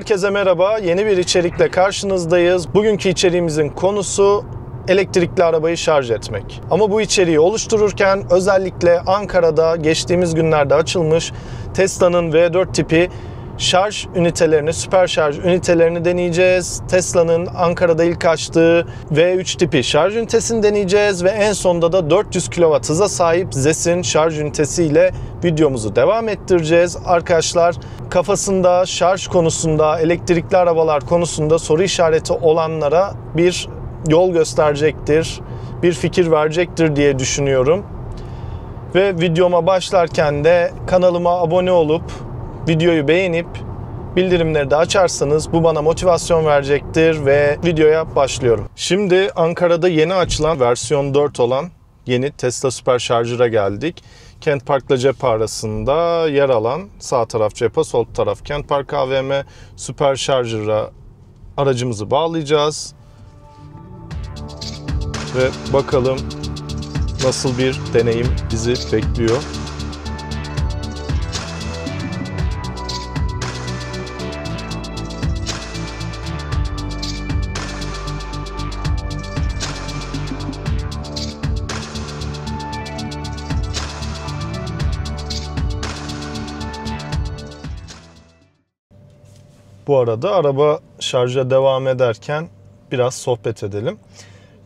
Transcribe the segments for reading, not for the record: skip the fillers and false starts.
Herkese merhaba. Yeni bir içerikle karşınızdayız. Bugünkü içeriğimizin konusu elektrikli arabayı şarj etmek. Ama bu içeriği oluştururken özellikle Ankara'da geçtiğimiz günlerde açılmış Tesla'nın V4 tipi şarj ünitelerini, süper şarj ünitelerini deneyeceğiz. Tesla'nın Ankara'da ilk açtığı V3 tipi şarj ünitesini deneyeceğiz ve en sonunda da 400 kW hıza sahip ZES'in şarj ünitesiyle videomuzu devam ettireceğiz. Arkadaşlar, kafasında şarj konusunda, elektrikli arabalar konusunda soru işareti olanlara bir yol gösterecektir, bir fikir verecektir diye düşünüyorum. Ve videoma başlarken de kanalıma abone olup videoyu beğenip bildirimleri de açarsanız bu bana motivasyon verecektir ve videoya başlıyorum. Şimdi Ankara'da yeni açılan versiyon 4 olan yeni Tesla Süper Şarjır'a geldik. Kent Park'la cephe arasında yer alan sağ taraf cephe, sol taraf Kent Park AVM Süper Şarjır'a aracımızı bağlayacağız. Ve bakalım nasıl bir deneyim bizi bekliyor. Bu arada araba şarja devam ederken biraz sohbet edelim.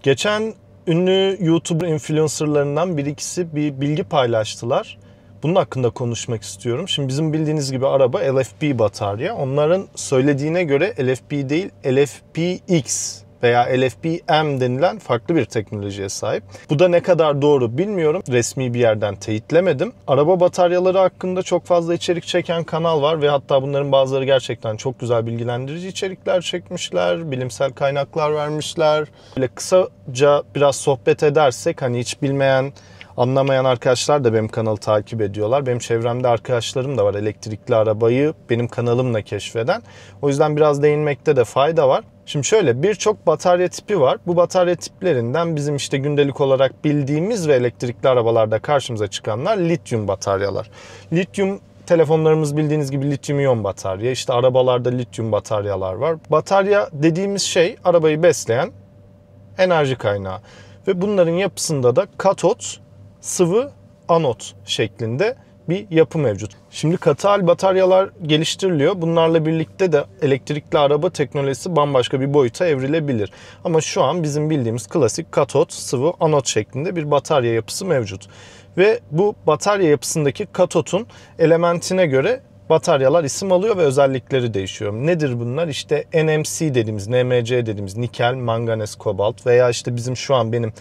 Geçen ünlü YouTuber influencerlarından bir ikisi bir bilgi paylaştılar. Bunun hakkında konuşmak istiyorum. Şimdi bizim bildiğiniz gibi araba LFP batarya. Onların söylediğine göre LFP değil LFPX veya LFP-M denilen farklı bir teknolojiye sahip. Bu da ne kadar doğru bilmiyorum. Resmi bir yerden teyitlemedim. Araba bataryaları hakkında çok fazla içerik çeken kanal var ve hatta bunların bazıları gerçekten çok güzel bilgilendirici içerikler çekmişler. Bilimsel kaynaklar vermişler. Böyle kısaca biraz sohbet edersek, hani hiç bilmeyen, anlamayan arkadaşlar da benim kanalı takip ediyorlar. Benim çevremde arkadaşlarım da var elektrikli arabayı benim kanalımla keşfeden. O yüzden biraz değinmekte de fayda var. Şimdi şöyle, birçok batarya tipi var. Bu batarya tiplerinden bizim işte gündelik olarak bildiğimiz ve elektrikli arabalarda karşımıza çıkanlar lityum bataryalar. Lityum, telefonlarımız bildiğiniz gibi lityum iyon batarya. İşte arabalarda lityum bataryalar var. Batarya dediğimiz şey arabayı besleyen enerji kaynağı. Ve bunların yapısında da katot, sıvı, anot şeklinde bir yapı mevcut. Şimdi katı hal bataryalar geliştiriliyor. Bunlarla birlikte de elektrikli araba teknolojisi bambaşka bir boyuta evrilebilir. Ama şu an bizim bildiğimiz klasik katot, sıvı, anot şeklinde bir batarya yapısı mevcut. Ve bu batarya yapısındaki katotun elementine göre bataryalar isim alıyor ve özellikleri değişiyor. Nedir bunlar? İşte NMC dediğimiz, NMC dediğimiz nikel, manganez, kobalt veya işte bizim şu an benim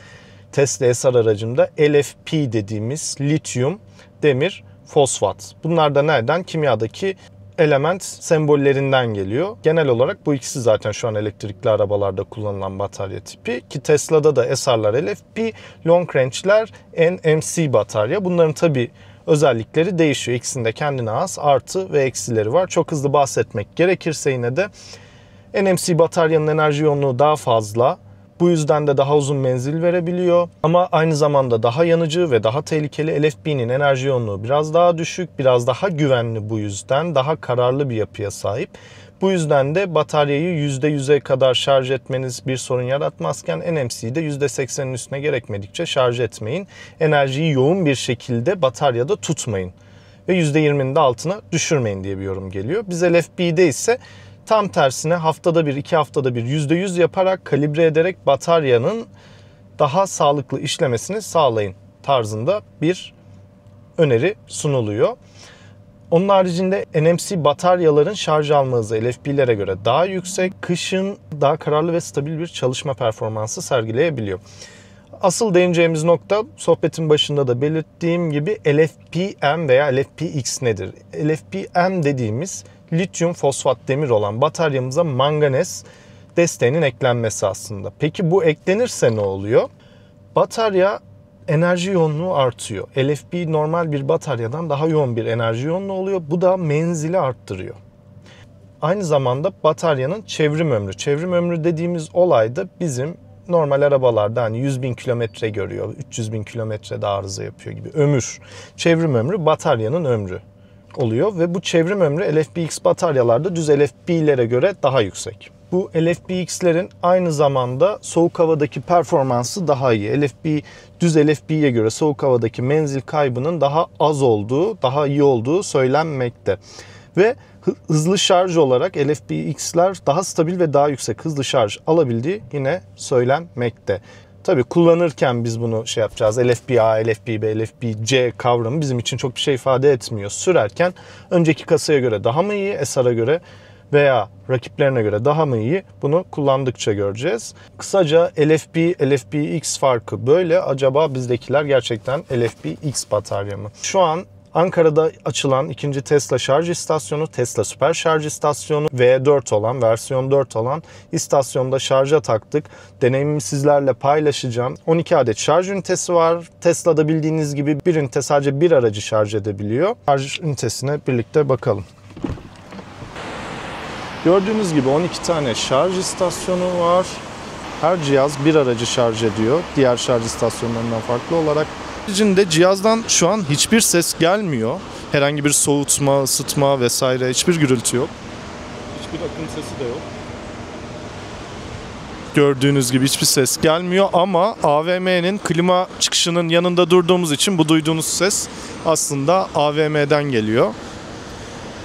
Tesla SR aracımda LFP dediğimiz lityum, demir, fosfat. Bunlar da nereden? Kimyadaki element sembollerinden geliyor. Genel olarak bu ikisi zaten şu an elektrikli arabalarda kullanılan batarya tipi. Ki Tesla'da da SR'lar LFP, long range'ler NMC batarya. Bunların tabii özellikleri değişiyor. İkisinde kendine has artı ve eksileri var. Çok hızlı bahsetmek gerekirse yine de NMC bataryanın enerji yoğunluğu daha fazla. Bu yüzden de daha uzun menzil verebiliyor. Ama aynı zamanda daha yanıcı ve daha tehlikeli. LFP'nin enerji yoğunluğu biraz daha düşük, biraz daha güvenli bu yüzden. Daha kararlı bir yapıya sahip. Bu yüzden de bataryayı %100'e kadar şarj etmeniz bir sorun yaratmazken NMC'de %80'in üstüne gerekmedikçe şarj etmeyin. Enerjiyi yoğun bir şekilde bataryada tutmayın. Ve %20'nin de altına düşürmeyin diye bir yorum geliyor. Biz LFP'de ise tam tersine haftada bir, 2 haftada bir %100 yaparak, kalibre ederek bataryanın daha sağlıklı işlemesini sağlayın tarzında bir öneri sunuluyor. Onun haricinde NMC bataryaların şarj alma hızı LFP'lere göre daha yüksek. Kışın daha kararlı ve stabil bir çalışma performansı sergileyebiliyor. Asıl değineceğimiz nokta, sohbetin başında da belirttiğim gibi LFP-M veya LFP-X nedir? LFP-M dediğimiz lityum fosfat demir olan bataryamıza manganez desteğinin eklenmesi aslında. Peki bu eklenirse ne oluyor? Batarya enerji yoğunluğu artıyor. LFP normal bir bataryadan daha yoğun bir enerji yoğunluğu oluyor. Bu da menzili arttırıyor. Aynı zamanda bataryanın çevrim ömrü. Çevrim ömrü dediğimiz olay da bizim normal arabalarda hani 100.000 kilometre görüyor, 300.000 kilometrede arıza yapıyor gibi ömür. Çevrim ömrü bataryanın ömrü. oluyor ve bu çevrim ömrü LFP-X bataryalarda düz LFP'lere göre daha yüksek. Bu LFP-X'lerin aynı zamanda soğuk havadaki performansı daha iyi. Düz LFP'ye göre soğuk havadaki menzil kaybının daha az olduğu, daha iyi olduğu söylenmekte. Ve hızlı şarj olarak LFP-X'ler daha stabil ve daha yüksek hızlı şarj alabildiği yine söylenmekte. Tabii kullanırken biz bunu yapacağız. LFP-A, LFP-B, LFP-C kavramı bizim için çok bir şey ifade etmiyor. Sürerken önceki kasaya göre daha mı iyi, SR'a göre veya rakiplerine göre daha mı iyi, bunu kullandıkça göreceğiz. Kısaca LFP-X farkı böyle. Acaba bizdekiler gerçekten LFP-X batarya mı? Şu an Ankara'da açılan ikinci Tesla şarj istasyonu, Tesla Süper Şarj İstasyonu V4 olan, versiyon 4 olan istasyonda şarja taktık. Deneyimimi sizlerle paylaşacağım. 12 adet şarj ünitesi var. Tesla'da bildiğiniz gibi bir ünite sadece bir aracı şarj edebiliyor. Şarj ünitesine birlikte bakalım. Gördüğünüz gibi 12 tane şarj istasyonu var. Her cihaz bir aracı şarj ediyor. Diğer şarj istasyonlarından farklı olarak. Haricinde cihazdan şu an hiçbir ses gelmiyor. Herhangi bir soğutma, ısıtma vesaire hiçbir gürültü yok. Hiçbir akım sesi de yok. Gördüğünüz gibi hiçbir ses gelmiyor ama AVM'nin klima çıkışının yanında durduğumuz için bu duyduğunuz ses aslında AVM'den geliyor.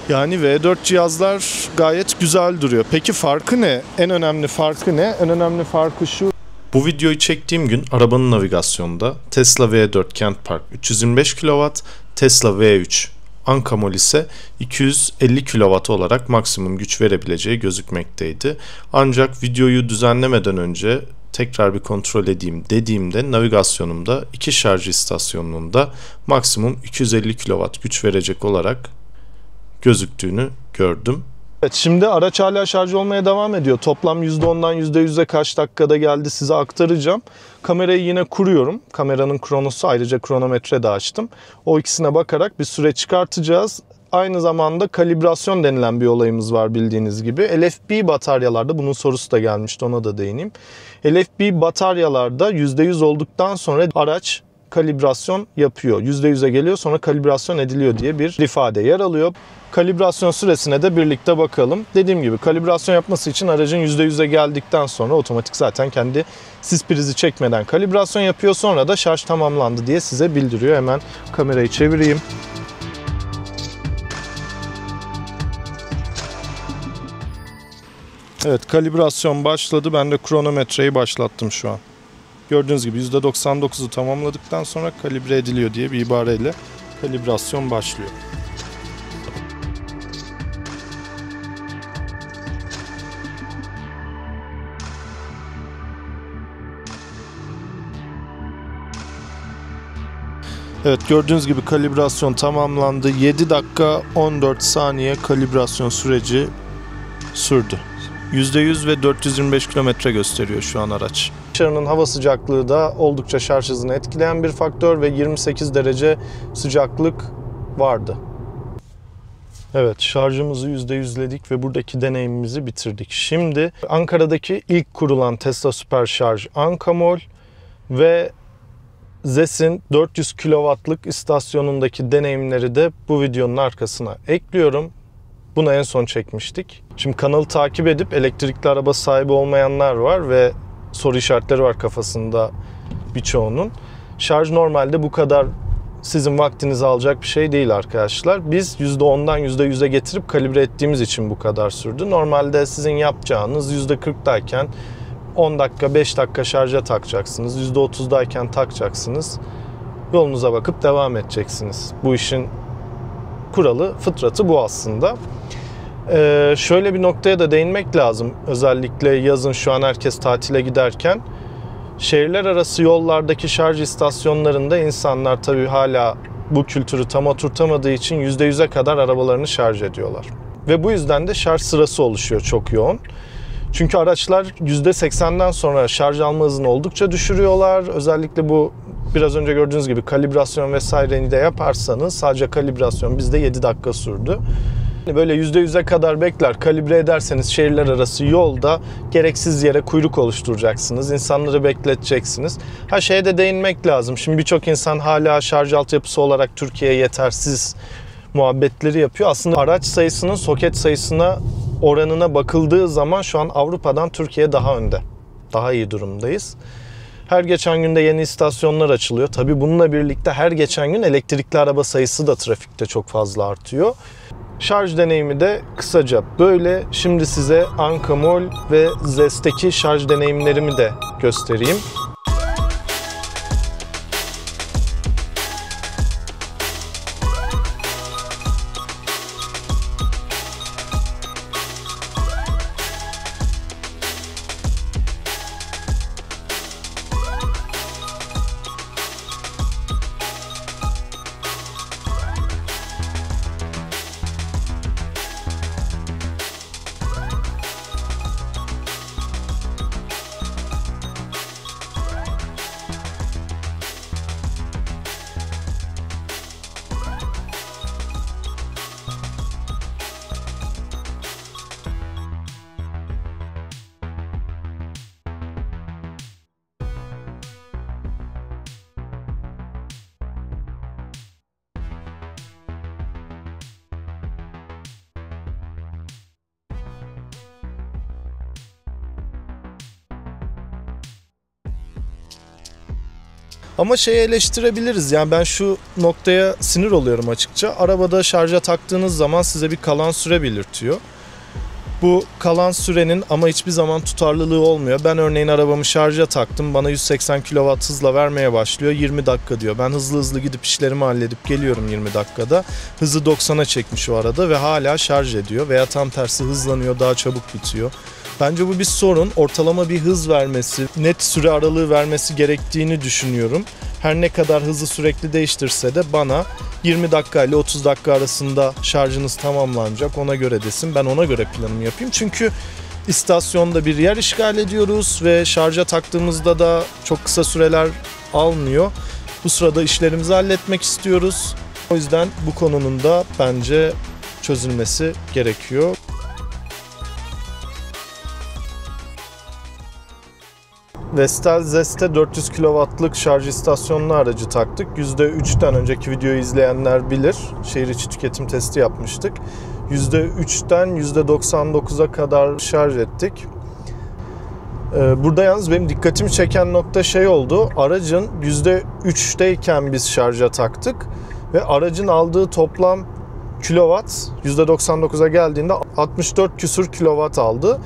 Yani V4 cihazlar gayet güzel duruyor. Peki farkı ne? En önemli farkı ne? En önemli farkı şu. Bu videoyu çektiğim gün arabanın navigasyonda Tesla V4 Kent Park 325 kW, Tesla V3 Ankamol ise 250 kW olarak maksimum güç verebileceği gözükmekteydi. Ancak videoyu düzenlemeden önce tekrar bir kontrol edeyim dediğimde navigasyonumda iki şarj istasyonunun da maksimum 250 kW güç verecek olarak gözüktüğünü gördüm. Evet, şimdi araç hala şarj olmaya devam ediyor. Toplam %10'dan %100'e kaç dakikada geldi size aktaracağım. Kamerayı yine kuruyorum. Kameranın kronosu, ayrıca kronometre de açtım. O ikisine bakarak bir süre çıkartacağız. Aynı zamanda kalibrasyon denilen bir olayımız var bildiğiniz gibi. LFP bataryalarda, bunun sorusu da gelmişti, ona da değineyim. LFP bataryalarda %100 olduktan sonra araç kalibrasyon yapıyor. %100'e geliyor, sonra kalibrasyon ediliyor diye bir ifade yer alıyor. Kalibrasyon süresine de birlikte bakalım. Dediğim gibi kalibrasyon yapması için aracın %100'e geldikten sonra otomatik zaten kendi sis prizi çekmeden kalibrasyon yapıyor. Sonra da şarj tamamlandı diye size bildiriyor. Hemen kamerayı çevireyim. Evet, kalibrasyon başladı. Ben de kronometreyi başlattım şu an. Gördüğünüz gibi %99'u tamamladıktan sonra kalibre ediliyor diye bir ibareyle kalibrasyon başlıyor. Evet, gördüğünüz gibi kalibrasyon tamamlandı. 7 dakika 14 saniye kalibrasyon süreci sürdü. %100 ve 425 kilometre gösteriyor şu an araç. Dışarının hava sıcaklığı da oldukça şarj hızını etkileyen bir faktör ve 28 derece sıcaklık vardı. Evet, şarjımızı %100'ledik ve buradaki deneyimimizi bitirdik. Şimdi Ankara'daki ilk kurulan Tesla Süper Şarj Ankamol ve ZES'in 400 kW'lık istasyonundaki deneyimleri de bu videonun arkasına ekliyorum. Bunu en son çekmiştik. Şimdi kanalı takip edip elektrikli araba sahibi olmayanlar var ve soru işaretleri var kafasında birçoğunun. Şarj normalde bu kadar sizin vaktinizi alacak bir şey değil arkadaşlar. Biz %10'dan %100'e getirip kalibre ettiğimiz için bu kadar sürdü. Normalde sizin yapacağınız %40'dayken 10 dakika 5 dakika şarja takacaksınız. %30'dayken takacaksınız. Yolunuza bakıp devam edeceksiniz. Bu işin kuralı, fıtratı bu aslında. Şöyle bir noktaya da değinmek lazım. Özellikle yazın şu an herkes tatile giderken. Şehirler arası yollardaki şarj istasyonlarında insanlar tabii hala bu kültürü tam oturtamadığı için %100'e kadar arabalarını şarj ediyorlar. Ve bu yüzden de şarj sırası oluşuyor çok yoğun. Çünkü araçlar %80'den sonra şarj alma hızını oldukça düşürüyorlar. Özellikle bu biraz önce gördüğünüz gibi kalibrasyon vesaireyi de yaparsanız sadece kalibrasyon bizde 7 dakika sürdü. Böyle %100'e kadar bekler, kalibre ederseniz şehirler arası yolda gereksiz yere kuyruk oluşturacaksınız. İnsanları bekleteceksiniz. Şeye de değinmek lazım. Şimdi birçok insan hala şarj altyapısı olarak Türkiye'ye yetersiz muhabbetleri yapıyor. Aslında araç sayısının soket sayısına oranına bakıldığı zaman şu an Avrupa'dan Türkiye daha önde. Daha iyi durumdayız. Her geçen günde yeni istasyonlar açılıyor. Tabii bununla birlikte her geçen gün elektrikli araba sayısı da trafikte çok fazla artıyor. Şarj deneyimi de kısaca böyle. Şimdi size Anka Mall ve Zest'teki şarj deneyimlerimi de göstereyim. Ama şeyi eleştirebiliriz. Yani ben şu noktaya sinir oluyorum açıkça. Arabada şarja taktığınız zaman size bir kalan süre belirtiyor. Bu kalan sürenin ama hiçbir zaman tutarlılığı olmuyor. Ben örneğin arabamı şarja taktım. Bana 180 kW hızla vermeye başlıyor. 20 dakika diyor. Ben hızlı hızlı gidip işlerimi halledip geliyorum 20 dakikada. Hızı 90'a çekmiş o arada ve hala şarj ediyor. Veya tam tersi hızlanıyor, daha çabuk bitiyor. Bence bu bir sorun. Ortalama bir hız vermesi, net süre aralığı vermesi gerektiğini düşünüyorum. Her ne kadar hızı sürekli değiştirse de bana 20 dakika ile 30 dakika arasında şarjınız tamamlanacak, ona göre desin. Ben ona göre planımı yapayım. Çünkü istasyonda bir yer işgal ediyoruz ve şarja taktığımızda da çok kısa süreler almıyor. Bu sırada işlerimizi halletmek istiyoruz. O yüzden bu konunun da bence çözülmesi gerekiyor. Vestel Zest'e 400 kW'lık şarj istasyonlu aracı taktık. %3'ten önceki videoyu izleyenler bilir. Şehir içi tüketim testi yapmıştık. %3'ten %99'a kadar şarj ettik. Burada yalnız benim dikkatimi çeken nokta şey oldu. Aracın %3'teyken biz şarja taktık ve aracın aldığı toplam kilowatt %99'a geldiğinde 64 küsur kilowatt aldı.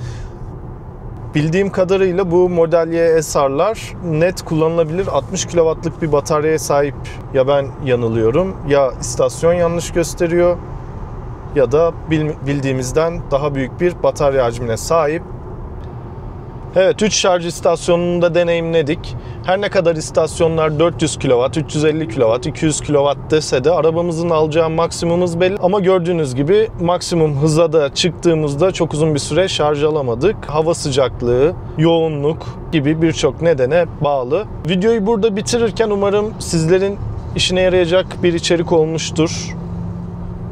Bildiğim kadarıyla bu Model Y SR'lar net kullanılabilir 60 kW'lık bir bataryaya sahip. Ya ben yanılıyorum, ya istasyon yanlış gösteriyor ya da bildiğimizden daha büyük bir batarya hacmine sahip. Evet, 3 şarj istasyonunu da deneyimledik. Her ne kadar istasyonlar 400 kW, 350 kW, 200 kW dese de arabamızın alacağı maksimum hız belli. Ama gördüğünüz gibi maksimum hıza da çıktığımızda çok uzun bir süre şarj alamadık. Hava sıcaklığı, yoğunluk gibi birçok nedene bağlı. Videoyu burada bitirirken umarım sizlerin işine yarayacak bir içerik olmuştur.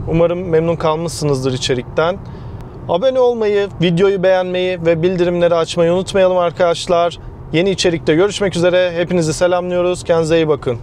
Umarım memnun kalmışsınızdır içerikten. Abone olmayı, videoyu beğenmeyi ve bildirimleri açmayı unutmayalım arkadaşlar. Yeni içerikte görüşmek üzere. Hepinizi selamlıyoruz. Kendinize iyi bakın.